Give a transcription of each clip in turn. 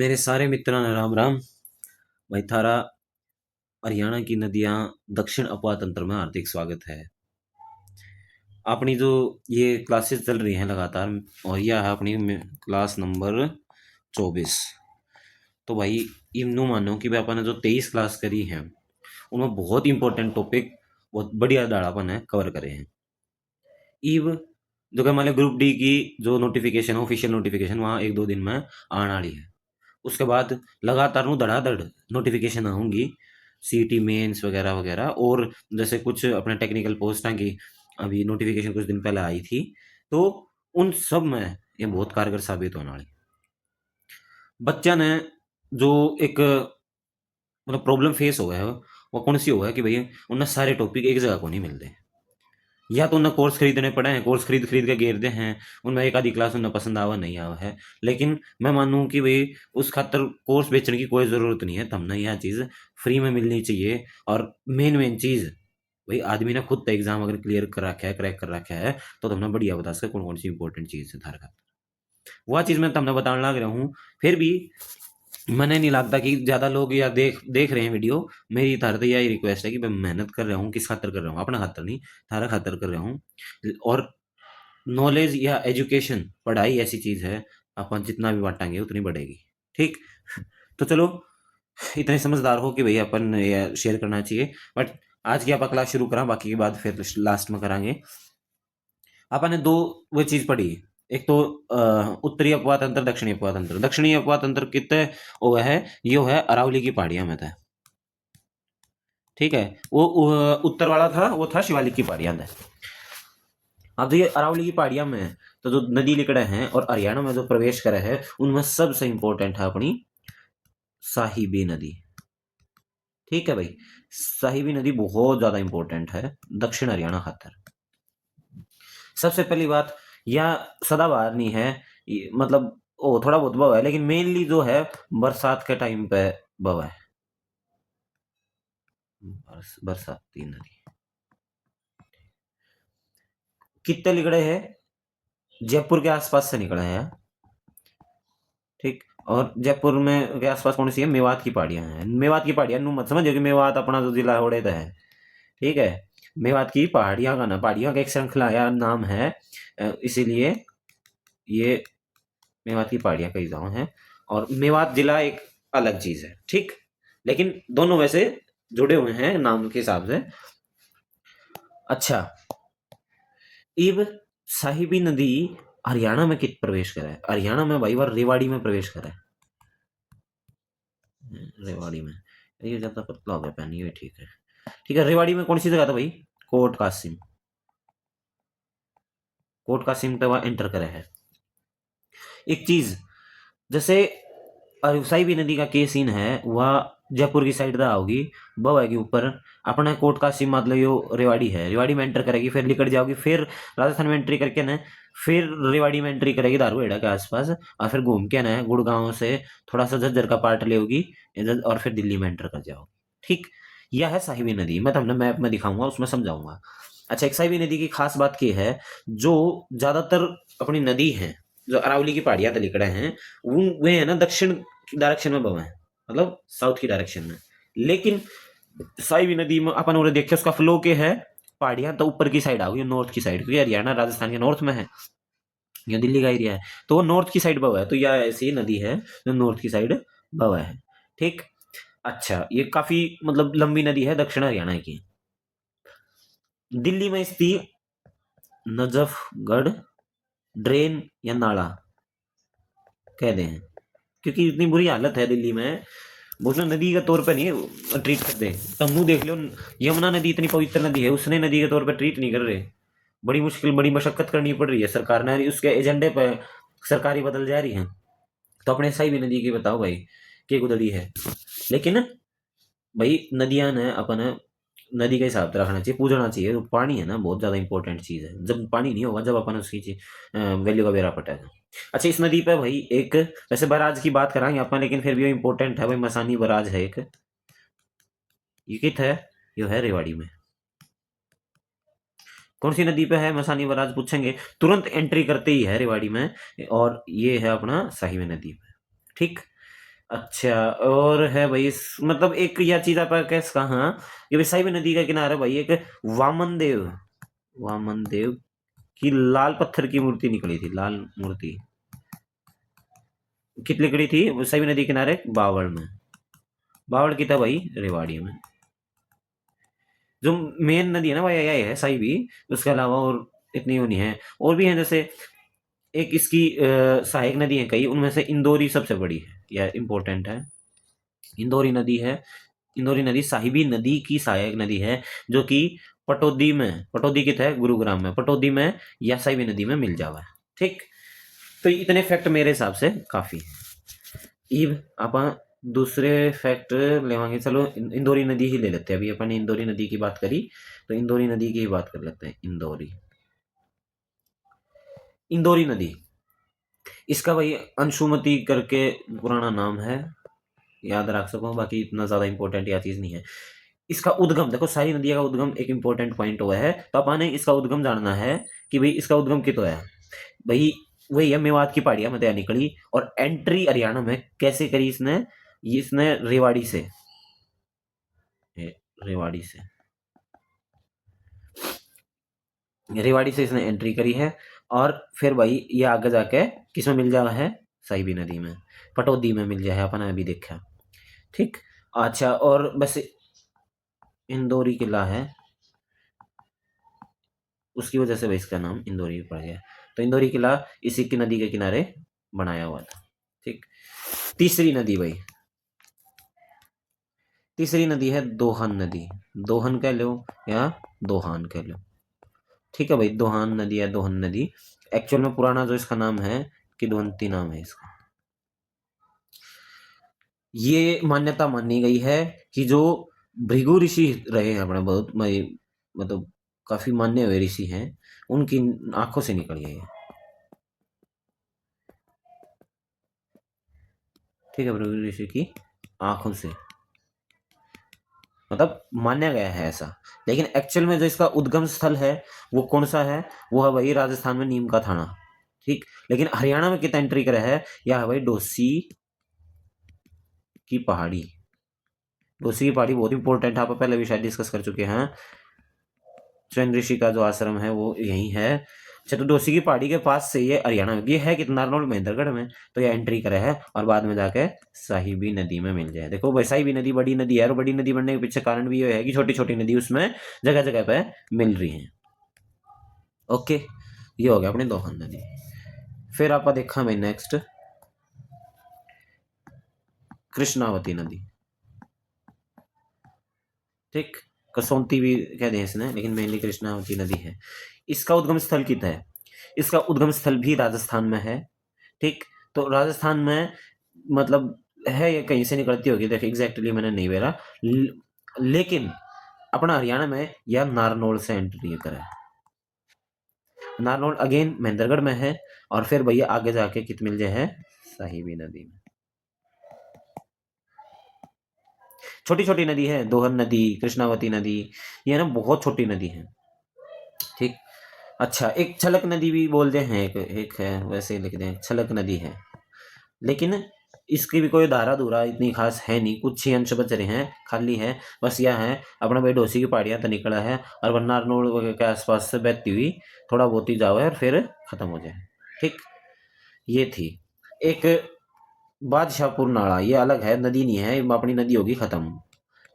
मेरे सारे मित्रों ने राम राम। भाई थारा हरियाणा की नदियां दक्षिण अपवा तंत्र में हार्दिक स्वागत है। अपनी जो ये क्लासेस चल रही हैं लगातार, और यह है अपनी क्लास नंबर 24। तो भाई यूँ मानो कि भाई अपन ने जो 23 क्लास करी है उनमें बहुत इंपॉर्टेंट टॉपिक, बहुत बढ़िया दाड़ापन है कवर करे हैं। ईव जो कि हमारे ग्रुप डी की जो नोटिफिकेशन ऑफिशियल नोटिफिकेशन वहाँ 1-2 दिन में आने वाली है। उसके बाद लगातार नु धड़ाधड़ नोटिफिकेशन आऊंगी, सीटी मेंस वगैरह वगैरह। और जैसे कुछ अपने टेक्निकल पोस्टां की अभी नोटिफिकेशन कुछ दिन पहले आई थी, तो उन सब में ये बहुत कारगर साबित होने वाली। बच्चा ने जो एक मतलब प्रॉब्लम फेस हो गया है वो कौन सी हो गया कि भैया उन्हें सारे टॉपिक एक जगह को नहीं मिलते। या तो उन्हें कोर्स खरीदने पड़े हैं, कोर्स खरीद खरीद के घेरते हैं, उनमें एक आधी क्लास उन्हें पसंद आवा नहीं आवा है। लेकिन मैं मानूं कि भाई उस खातर कोर्स बेचने की कोई ज़रूरत नहीं है, तमने यह चीज़ फ्री में मिलनी चाहिए। और मेन मेन चीज़ भाई आदमी ने खुद एग्जाम अगर क्लियर कर रखा है, क्रैक कर रखा है, तो तुमने बढ़िया बता सके कौन कौन सी इंपॉर्टेंट चीज़ है थार खातर। वह चीज़ मैं तुमने बताने लग रहा हूँ। फिर भी मैंने नहीं लगता कि ज़्यादा लोग या देख देख रहे हैं वीडियो। मेरी थार तो यही रिक्वेस्ट है कि मैं मेहनत कर रहा हूँ, किस खातर कर रहा हूँ, अपना खातर नहीं, थारा खातर कर रहा हूँ। और नॉलेज या एजुकेशन पढ़ाई ऐसी चीज़ है, अपन जितना भी बांटेंगे उतनी बढ़ेगी। ठीक। तो चलो, इतने समझदार हो कि भैया अपन ये शेयर करना चाहिए। बट आज की आप क्लास शुरू करा, बाकी की बात फिर लास्ट में करांगे। अपन ने दो वो चीज़ पढ़ी। एक तो उत्तरी अपवा तंत्र, दक्षिणी अपवा तंत्र। दक्षिणी अपवा तंत्र कितने वो है, ये है अरावली की पहाड़ियां में था। ठीक है। वो उत्तर वाला था, वो था शिवालिक की पहाड़ियां में। अब तो ये अरावली की पहाड़ियां में है, तो जो नदी निकले हैं और हरियाणा में जो प्रवेश करे है, उनमें सबसे इंपॉर्टेंट है अपनी साहिबी नदी। ठीक है भाई, साहिबी नदी बहुत ज्यादा इंपॉर्टेंट है दक्षिण हरियाणा खातर। सबसे पहली बात, यह सदाबहार नहीं है, मतलब ओ थोड़ा बहुत बवा है, लेकिन मेनली जो है बरसात के टाइम पे बवा है। बरसाती नदी कितने निकले हैं, जयपुर के आसपास से निकले हैं। ठीक। और जयपुर में के आसपास कौन सी है, मेवात की पहाड़ियां हैं। मेवात की पहाड़ियां नु मत समझो कि मेवात अपना जो जिला है उड़ेदा है। ठीक है। मेवात की पहाड़ियां का ना, पहाड़ियों का एक श्रृंखला या नाम है, इसीलिए ये मेवात की पहाड़ियां कई गाँव हैं। और मेवात जिला एक अलग चीज है। ठीक। लेकिन दोनों वैसे जुड़े हुए हैं नाम के हिसाब से। अच्छा, इब साहिबी नदी हरियाणा में कित प्रवेश करा है। हरियाणा में भाई बार रेवाड़ी में प्रवेश करा है। रेवाड़ी में, ये ज्यादा पतला हो गया पहन, ये ठीक है। ठीक है, रेवाड़ी में कौन सी जगह था भाई, कोट कासिम। कोट कासिम पे वह एंटर करे है। एक चीज, जैसे साहिबी नदी का के सीन है वह जयपुर की साइड दा होगी, बवा के ऊपर अपना कोट कासिम मतलब यो रेवाड़ी है। रेवाड़ी में एंटर करेगी, फिर निकट जाओगी, फिर राजस्थान में एंट्री करके ना, फिर रेवाड़ी में एंट्री करेगी दारूहेड़ा के आसपास, और फिर घूम के ना गुड़गांव से थोड़ा सा झज्जर का पार्ट ले होगी, और फिर दिल्ली में एंटर कर जाओगी। ठीक। यह है साहिबी नदी, मैं तुमने मैप में दिखाऊंगा, उसमें समझाऊंगा। अच्छा, एक साहिबी नदी की खास बात की है, जो ज्यादातर अपनी नदी है जो अरावली की पहाड़ियां तलिकड़े हैं, वे है ना दक्षिण डायरेक्शन में बवे हैं, मतलब साउथ की डायरेक्शन में। लेकिन साइवी नदी में अपन और देखे उसका फ्लो के है, पहाड़ियां तो ऊपर की साइड आ गई, नॉर्थ की साइड, क्योंकि हरियाणा राजस्थान के नॉर्थ में है, या दिल्ली का एरिया है, तो वो नॉर्थ की साइड बवा है। तो यह ऐसी नदी है जो नॉर्थ की साइड बवा है। ठीक। अच्छा, ये काफी मतलब लंबी नदी है, दक्षिण हरियाणा की। दिल्ली में स्थित नजफगढ़ ड्रेन या नाला कह दे हैं, क्योंकि इतनी बुरी हालत है दिल्ली में, बोलो नदी के तौर पे नहीं ट्रीट करते। तमू देख लो, यमुना नदी इतनी पवित्र नदी है, उसने नदी के तौर पे ट्रीट नहीं कर रहे। बड़ी मुश्किल, बड़ी मशक्कत करनी पड़ रही है सरकार ने, उसके एजेंडे पे सरकारी बदल जा रही है। तो अपने सही भी नदी की बताओ भाई, के गुदड़ी है। लेकिन भाई नदियां ने अपन नदी का हिसाब तो रखना चाहिए, पूजना चाहिए। तो पानी है ना बहुत ज्यादा इंपॉर्टेंट चीज है, जब पानी नहीं होगा जब अपन उसकी वैल्यू का बेरा पटेगा। अच्छा, इस नदी पे भाई एक, वैसे बराज की बात कराएंगे अपन, लेकिन फिर भी इंपॉर्टेंट है भाई, मसानी बराज है एक। ये कित है, ये है रेवाड़ी में। कौन सी नदी पे है मसानी बराज पूछेंगे, तुरंत एंट्री करते ही है रेवाड़ी में, और ये है अपना साहिबी नदी पे। ठीक। अच्छा, और है भाई मतलब एक यह चीज आप कैसे कहा, ये भी साइब नदी का किनारा भाई एक वामन देव, वामन देव की लाल पत्थर की मूर्ति निकली थी, लाल मूर्ति कितनी निकली थी साइब नदी किनारे, बावड़ में। बावड़ की था भाई रेवाड़ी में। जो मेन नदी है ना भाई यही है साइबी, उसके अलावा और इतनी वो नहीं है। और भी है जैसे एक इसकी सहायक नदी है कई, उनमें से इंदौरी सबसे बड़ी है, यह इंपॉर्टेंट है। इंदौरी नदी है, इंदौरी नदी साहिबी नदी की सहायक नदी है, जो कि पटौदी में, पटौदी कित है गुरुग्राम में, पटौदी में या साहिबी नदी में मिल जावा है। ठीक, तो इतने फैक्ट मेरे हिसाब से काफी है। इब अपन दूसरे फैक्ट लेवांगे, चलो इंदौरी नदी ही ले लेते हैं, अभी अपन ने इंदौरी नदी की बात करी, तो इंदौरी नदी की ही बात कर लेते हैं। इंदौरी, इंदौरी नदी, इसका भाई अंशुमति करके पुराना नाम है, याद रख सको, बाकी इतना ज्यादा इंपॉर्टेंट या चीज नहीं है। इसका उद्गम देखो, सारी नदियों का उद्गम एक इंपॉर्टेंट पॉइंट हुआ है, तो अपन इसका उद्गम जानना है कि भाई इसका उद्गम कितो है। भाई वही है, मेवात की पहाड़ियां में तैयार निकली, और एंट्री हरियाणा में कैसे करी इसने, इसने रेवाड़ी से, रेवाड़ी से, रेवाड़ी से इसने एंट्री करी है। और फिर भाई ये आगे जाके किसमें मिल जावा है, साहिबी नदी में, पटौदी में मिल जाए, अपन अभी देखा। ठीक, अच्छा, और बस इंदौरी किला है, उसकी वजह से भाई इसका नाम इंदौरी पड़ गया। तो इंदौरी किला इसी की नदी के किनारे बनाया हुआ था। ठीक, तीसरी नदी भाई, तीसरी नदी है दोहन नदी, दोहन कह लो या दोहान कह लो। ठीक है भाई, दोहान नदी या दोहन नदी, एक्चुअल में पुराना जो इसका नाम है किदवंती नाम है इसका। ये मान्यता मानी गई है कि जो भृगु ऋषि रहे हैं अपने, बहुत मतलब काफी मान्य हुए ऋषि हैं, उनकी आंखों से निकल गई है। ठीक है, भृगु ऋषि की आंखों से, मतलब माना गया है ऐसा। लेकिन एक्चुअल में जो इसका उद्गम स्थल है वो कौन सा है, वो है भाई राजस्थान में नीम का थाना। ठीक, लेकिन हरियाणा में कितना एंट्री करा है, यह है भाई डोसी की पहाड़ी। डोसी की पहाड़ी बहुत इंपॉर्टेंट है, आप पहले भी शायद डिस्कस कर चुके हैं। स्वयं ऋषि का जो आश्रम है वो यही है। अच्छा, तो डोसी की पहाड़ी के पास से ये हरियाणा में, ये है कि नारनौल महेंद्रगढ़ में, तो ये एंट्री करे है और बाद में जाके साहिबी नदी में मिल जाए। देखो भाई, साहिबी नदी बड़ी नदी है, और बड़ी नदी बनने के पीछे कारण भी ये है कि छोटी छोटी नदी उसमें जगह जगह पे मिल रही है। ओके, ये हो गया अपनी दोहन नदी। फिर आप देखा मैं नेक्स्ट कृष्णावती नदी। ठीक, कसौंती भी कहते हैं इसने, लेकिन मेनली कृष्णावती नदी है। इसका उद्गम स्थल कितना है, इसका उद्गम स्थल भी राजस्थान में है। ठीक, तो राजस्थान में मतलब है, ये कहीं से निकलती होगी, देखिए एग्जैक्टली मैंने नहीं बेरा, लेकिन अपना हरियाणा में या नारनौल से एंट्री करा है। नारनौल अगेन महेंद्रगढ़ में है, और फिर भैया आगे जाके कित मिल जाए है, साहिबी नदी में। छोटी छोटी नदी है, दोहन नदी, कृष्णावती नदी, ये ना बहुत छोटी नदी है। ठीक, अच्छा, एक छलक नदी भी बोलते हैं, एक है, वैसे लिख दें छलक नदी है, लेकिन इसकी भी कोई धारा धूरा इतनी खास है नहीं, कुछ ही अंश बच रहे हैं, खाली है। बस यह है अपना भाई डोसी की पहाड़ियां तो निकला है, और वन्नारनौल के आसपास से बहती हुई थोड़ा बहुत ही जाओ है और फिर खत्म हो जाए। ठीक, ये थी एक बादशाहपुर नाला, ये अलग है, नदी नहीं है, ये अपनी नदी होगी खत्म।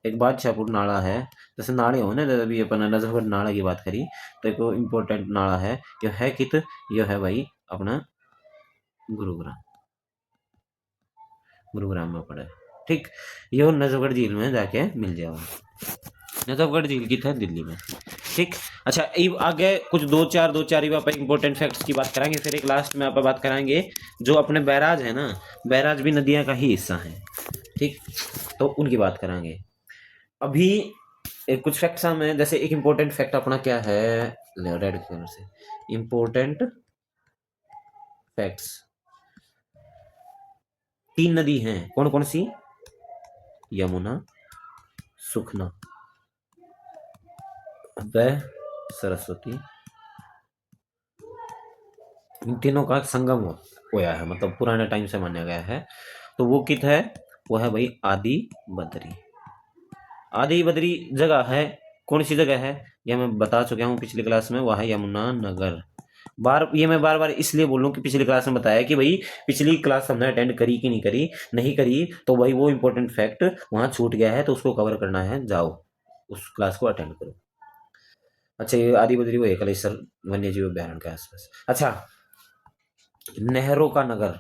एक बादशाहपुर नाला है, जैसे नाले हो ना, अभी अपन नजफगढ़ नाला की बात करी, तो एक इम्पोर्टेंट नाला है, जो है कित, यो है भाई अपना गुरुग्राम, गुरुग्राम में पड़ा है। ठीक, ये नजफगढ़ झील में जाके मिल जाएगा, नजफगढ़ झील की था दिल्ली में। ठीक, अच्छा, अब आगे कुछ दो चार ही आप इंपॉर्टेंट फैक्ट्स की बात करेंगे, फिर एक लास्ट में आप बात कराएंगे जो अपने बैराज है ना, बैराज भी नदियां का ही हिस्सा है। ठीक, तो उनकी बात कराएंगे अभी। एक कुछ फैक्ट्स में, जैसे एक इंपॉर्टेंट फैक्ट अपना क्या है, रेड कलर से इंपॉर्टेंट फैक्ट्स, 3 नदी हैं, कौन कौन सी, यमुना, सुखना व सरस्वती, इन तीनों का संगम होया है, मतलब पुराने टाइम से माना गया है। तो वो कित है, वो है भाई आदि बद्री। आदि बद्री जगह है, कौन सी जगह है, ये मैं बता चुका हूँ पिछली क्लास में, वह है यमुनानगर। मैं बार बार इसलिए बोल रहा हूँ कि पिछली क्लास में बताया कि भाई पिछली क्लास हमने अटेंड करी कि नहीं करी, नहीं करी तो भाई वो इंपॉर्टेंट फैक्ट वहां छूट गया है, तो उसको कवर करना है, जाओ उस क्लास को अटेंड करो। अच्छा, ये आदि बद्री वो एकलेश्वर वन्य जीव अभ्यारण्य के आसपास। अच्छा, नहरों का नगर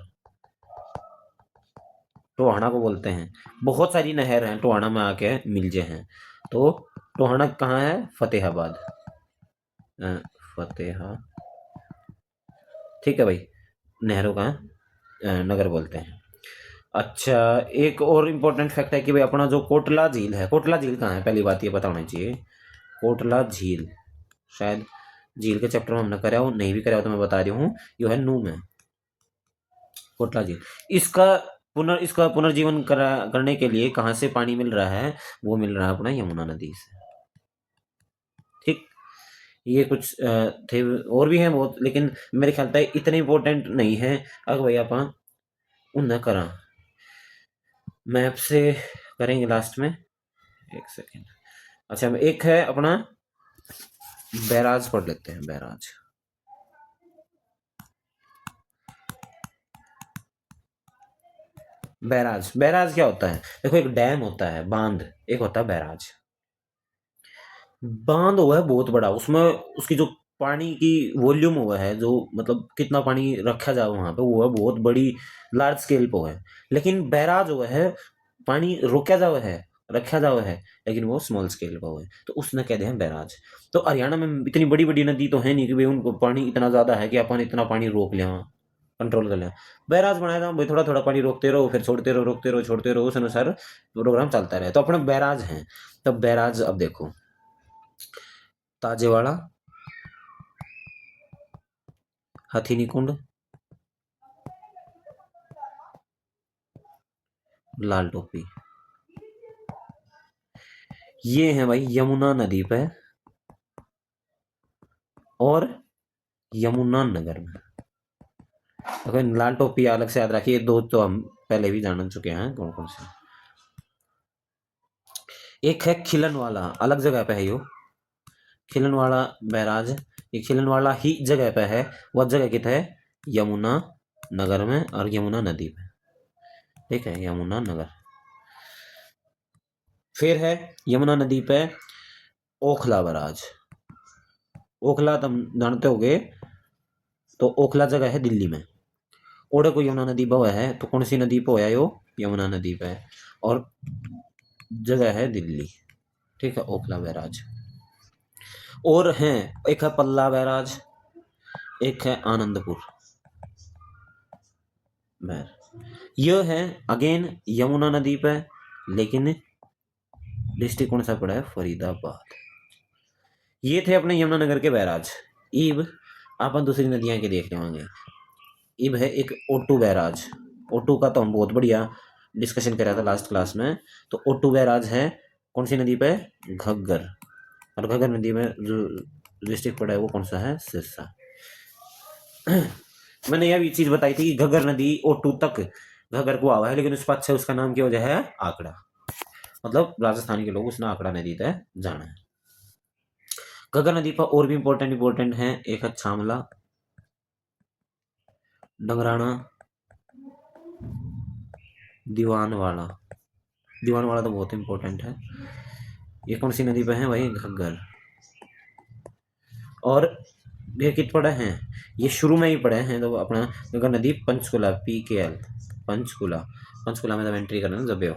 टोहाना को बोलते हैं। बहुत सारी नहर हैं टोहाना में आके मिल हैं। तो टोहाना कहाँ है, फतेहाबाद, फतेहा, ठीक है भाई, नहरों का नगर बोलते हैं। अच्छा, एक और इम्पोर्टेंट फैक्ट है कि भाई अपना जो कोटला झील है, कोटला झील कहाँ है, पहली बात ये पता होनी चाहिए। कोटला झील शायद झील के चैप्टर में हमने कराया हो, नहीं भी कराया हो तो मैं बता रही हूँ, ये है नू में कोटला झील। इसका पुनर्जीवन करने के लिए कहाँ से पानी मिल रहा है, वो मिल रहा है अपना यमुना नदी से। ठीक, ये कुछ थे, और भी हैं बहुत, लेकिन मेरे ख्याल से इतने इंपॉर्टेंट नहीं है। अगर भाई आप उन करा मैप से करेंगे लास्ट में, एक सेकेंड। अच्छा, एक है अपना बैराज पढ़ लेते हैं, बैराज। बैराज, बैराज क्या होता है, देखो एक डैम होता है, बांध, एक होता है बैराज। बांध हुआ है बहुत बड़ा, उसमें उसकी जो पानी की वॉल्यूम हुआ है, जो मतलब कितना पानी रखा जाए वहां पे, वो है बहुत बड़ी, लार्ज स्केल पे है। लेकिन बैराज हुआ है, पानी रोका जावा है, रखा जावा है, लेकिन वो स्मॉल स्केल पर हुआ है, तो उसने कह दिया बैराज। तो हरियाणा में इतनी बड़ी बड़ी नदी तो है नहीं कि भाई उनको पानी इतना ज्यादा है कि अपन इतना पानी रोक लें, कंट्रोल कर लें। बैराज बनाया था भाई, थोड़ा थोड़ा पानी रोकते रहो, फिर छोड़ते रहो, रोकते रहो, छोड़ते रहो, उस अनुसार प्रोग्राम चलता रहे, तो अपने बैराज हैं। तब बैराज, अब देखो ताजेवाड़ा, हथीनी कुंड, लाल टोपी, ये है भाई यमुना नदी पे और यमुना नगर में। अगर लाल टोपी अलग से याद रखिए, दो तो हम पहले भी जान चुके हैं कौन कौन से। एक है खिलन वाला, अलग जगह पे है यो, खिलन वाला बैराज, ये खिलन वाला ही जगह पे है, वह जगह कित है, यमुना नगर में और यमुना नदी में, ठीक है, यमुना नगर। फिर है यमुना नदी पे ओखला बैराज। ओखला तुम जानते होगे, तो ओखला जगह है दिल्ली में। ओडे को यमुना नदी पर है, तो कौन सी नदी पे है यो, यमुना नदी पे, और जगह है दिल्ली, ठीक है, ओखला बैराज। और हैं, एक है पल्ला बैराज, एक है आनंदपुर बैर। यह है अगेन यमुना नदी पे, लेकिन डिस्ट्रिक्ट कौन सा पड़ा है, फरीदाबाद। ये थे अपने यमुनानगर के बैराज। इब अपन दूसरी नदियां के देख रहे होंगे। इब है एक ओटू बैराज। ओटू का तो हम बहुत बढ़िया डिस्कशन कर रहा था लास्ट क्लास में। तो ओटू बैराज है कौन सी नदी पे, घग्गर, और घग्गर नदी में जो डिस्ट्रिक्ट पड़ा है वो कौन सा है, सिरसा। मैंने यह भी चीज बताई थी कि घग्गर नदी ओटू तक घग्गर को आवा है, लेकिन उस पर अच्छा उसका नाम की वजह है आंकड़ा, मतलब राजस्थान के लोग उसने आंकड़ा नदी तय जाना है। घग्गर नदी पर और भी इंपॉर्टेंट है, एक है छामला, डंगराना, दीवानवाला। दीवानवाला तो बहुत इंपॉर्टेंट है। ये कौन सी नदी पे है भाई, घग्गर। और ये कित पड़े हैं, ये शुरू में ही पड़े हैं, तो अपना घग्गर नदी पंचकुला, PKL पंचकुला, पंचकुला में जब एंट्री करना जब है।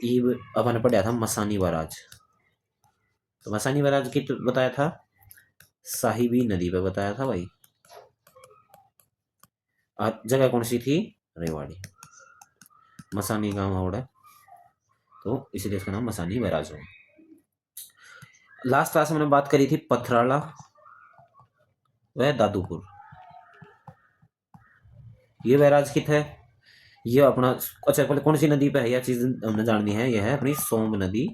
ईब अपन पढ़ा था मसानी बराज। तो मसानी बराज की बताया था, साहिबी नदी पे बताया था भाई। जगह कौन सी थी, रेवाड़ी, मसानी गांव है, तो इसीलिए इसका नाम मसानी बैराज है। लास्ट क्लास में बात करी थी पथराला व दादूपुर। ये बैराज कित है, ये अपना, अच्छा पहले कौन सी नदी पे है, यह चीज हमने जाननी है, यह है अपनी सोम नदी।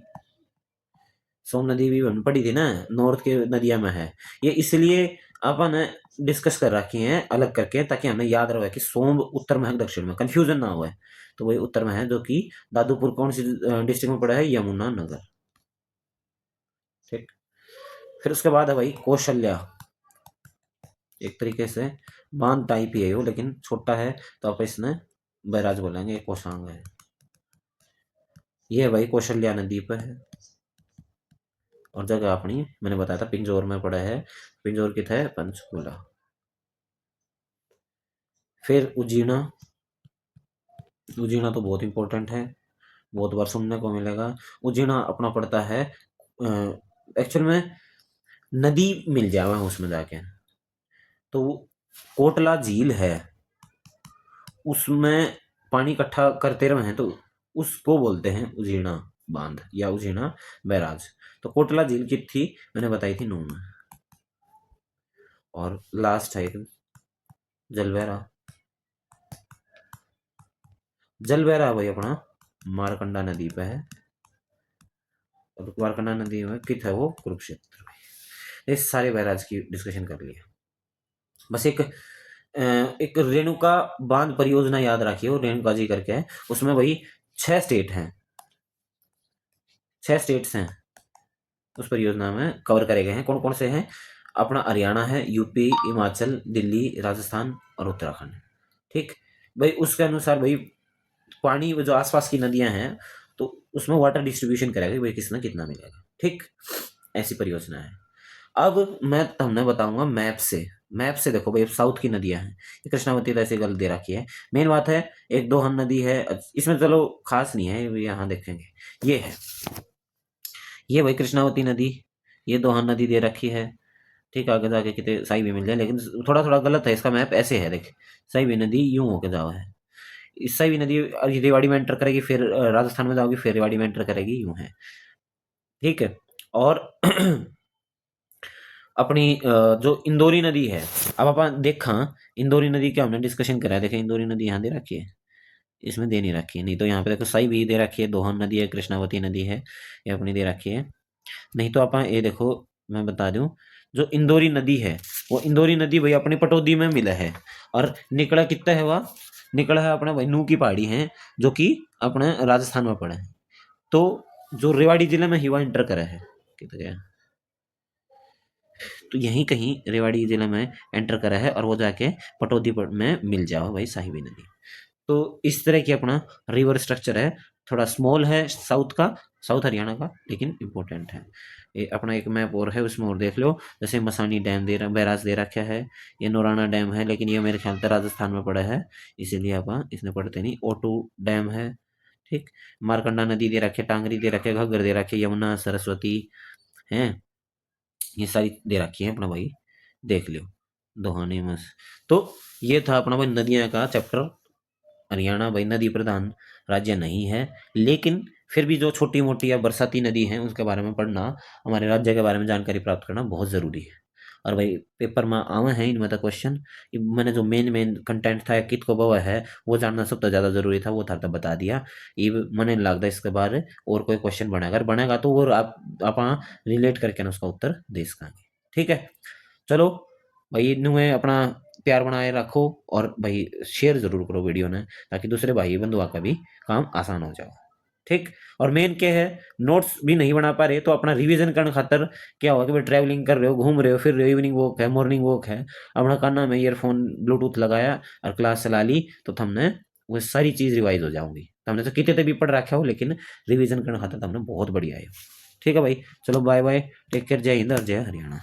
सोम नदी भी हमने पढ़ी थी ना, नॉर्थ के नदिया में है। ये इसलिए अपन डिस्कस कर रखी हैं अलग करके, ताकि हमें याद रहे कि सोम्ब उत्तर में है दक्षिण में, कंफ्यूजन ना हो। तो वही उत्तर में है, जो कि दादूपुर कौन सी डिस्ट्रिक्ट में पड़ा है, यमुनानगर। ठीक। फिर उसके बाद है भाई कौशल्या, एक तरीके से बांध टाइप ही है वो, लेकिन छोटा है तो आप इसने बैराज बोलेंगे, कोसांग है। ये है भाई कौशल्या नदी पर है, और जगह अपनी मैंने बताया था पिंजौर में पड़ा है, पिंजौर कित है, पंचकूला। फिर उजीना, उजीना तो बहुत इंपॉर्टेंट है, बहुत बार सुनने को मिलेगा। उजीना अपना पड़ता है, एक्चुअल में नदी मिल जाए उसमें जाके, तो कोटला झील है, उसमें पानी इकट्ठा करते रहे हैं, तो उसको बोलते हैं उजीना बांध या उजीना बैराज। तो कोटला झील की थी, मैंने बताई थी नून। और लास्ट है जलवेरा, जलवेरा भाई अपना मारकंडा नदी पे है, और मारकंडा नदी में कित है वो, कुरुक्षेत्र में। इस सारे बैराज की डिस्कशन कर लिया। बस एक रेणुका बांध परियोजना याद रखिए, वो रेणुका जी करके है, उसमें वही 6 स्टेट हैं, 6 स्टेट्स हैं उस परियोजना में कवर करे गए हैं। कौन कौन से हैं, अपना हरियाणा है, यूपी, हिमाचल, दिल्ली, राजस्थान और उत्तराखंड। ठीक भाई, उसके अनुसार भाई पानी जो आसपास की नदियां हैं, तो उसमें वाटर डिस्ट्रीब्यूशन करेगा भाई, किसने कितना मिलेगा। ठीक, ऐसी परियोजना है। अब मैं तुमने बताऊंगा मैप से, मैप से देखो भाई, साउथ की नदियां हैं, ये कृष्णावती तो ऐसे गल दे रखी है। मेन बात है, एक दोहन नदी है, इसमें चलो खास नहीं है, यहाँ देखेंगे। ये है, ये भाई कृष्णावती नदी, ये दोहन नदी दे रखी है। ठीक, आगे जाके कितने सही भी मिल जाए, लेकिन थोड़ा थोड़ा गलत है इसका मैप, ऐसे है देख, सही भी नदी यूं होके जाओ है, इस सही भी नदी रेवाड़ी में एंटर करेगी, फिर राजस्थान में जाओगी, फिर रेवाड़ी में एंटर करेगी, यूं है। ठीक है। और अपनी जो इंदौरी नदी है, अब अपन देखा इंदौरी नदी क्या हमने डिस्कशन करा है, देखें इंदौरी नदी यहाँ दे रखी है, इसमें दे नहीं रखी है, नहीं तो यहाँ पे देखो सही भी दे रखी है, दोहन नदी है, कृष्णावती नदी है, ये अपनी दे रखी है। नहीं तो अपन ये देखो, मैं बता दूं, जो इंदौरी नदी है, वो इंदौरी नदी भाई अपनी पटौदी में मिला है, और निकला कितना है वह, निकला है अपने भाई नू की पहाड़ी है, जो कि अपने राजस्थान में पड़ा है। तो जो रेवाड़ी जिले में ही वह इंटर करा है, कितना गया, तो यहीं कहीं रेवाड़ी जिले में एंटर करा है, और वो जाके पटौदी में मिल जाओ भाई साहिबी नदी। तो इस तरह की अपना रिवर स्ट्रक्चर है, थोड़ा स्मॉल है साउथ का, साउथ हरियाणा का, लेकिन इंपॉर्टेंट है। ये अपना एक मैप और है, उसमें और देख लो, जैसे मसानी डैम दे रहा, बैराज दे रखा है, ये नौराना डैम है, लेकिन ये मेरे ख्याल से राजस्थान में पड़ा है, इसीलिए अपन इसने पढ़ते नहीं। ओटू डैम है। ठीक, मारकंडा नदी दे रखे, टांगरी दे रखे, घग्गर दे रखे, यमुना, सरस्वती है, ये सारी दे रखी है अपना भाई, देख लियो दोहाने में। तो ये था अपना भाई नदियां का चैप्टर। हरियाणा भाई नदी प्रधान राज्य नहीं है, लेकिन फिर भी जो छोटी मोटी या बरसाती नदी हैं उसके बारे में पढ़ना, हमारे राज्य के बारे में जानकारी प्राप्त करना बहुत ज़रूरी है। और भाई पेपर में आवे हैं इनमें तो क्वेश्चन, मैंने जो मेन मेन कंटेंट था कित को बवा है, वो जानना सबसे ज़्यादा ज़रूरी था, वो था तो बता दिया। ये मैंने लगता है इसके बाद और कोई क्वेश्चन बनेगा, अगर बनेगा तो वो आप रिलेट करके ना उसका उत्तर दे सकेंगे। ठीक है, चलो भाई इन्हें अपना प्यार बनाए रखो, और भाई शेयर जरूर करो वीडियो ने, ताकि दूसरे भाई बंधुआ का भी काम आसान हो जाए। ठीक, और मेन क्या है, नोट्स भी नहीं बना पा रहे तो अपना रिवीजन करने खातर क्या होगा कि भाई ट्रैवलिंग कर रहे हो, घूम रहे हो, फिर इवनिंग वॉक है, मॉर्निंग वॉक है, अपना करना में ईयरफोन ब्लूटूथ लगाया और क्लास चला ली, तो हमने वो सारी चीज रिवाइज हो जाऊंगी। हमने तो कितने भी पढ़ रखा हो, लेकिन रिवीजन करने खातर हमने बहुत बढ़िया है। ठीक है भाई, चलो बाय बाय, टेक केयर, जय हिंद और जय हरियाणा।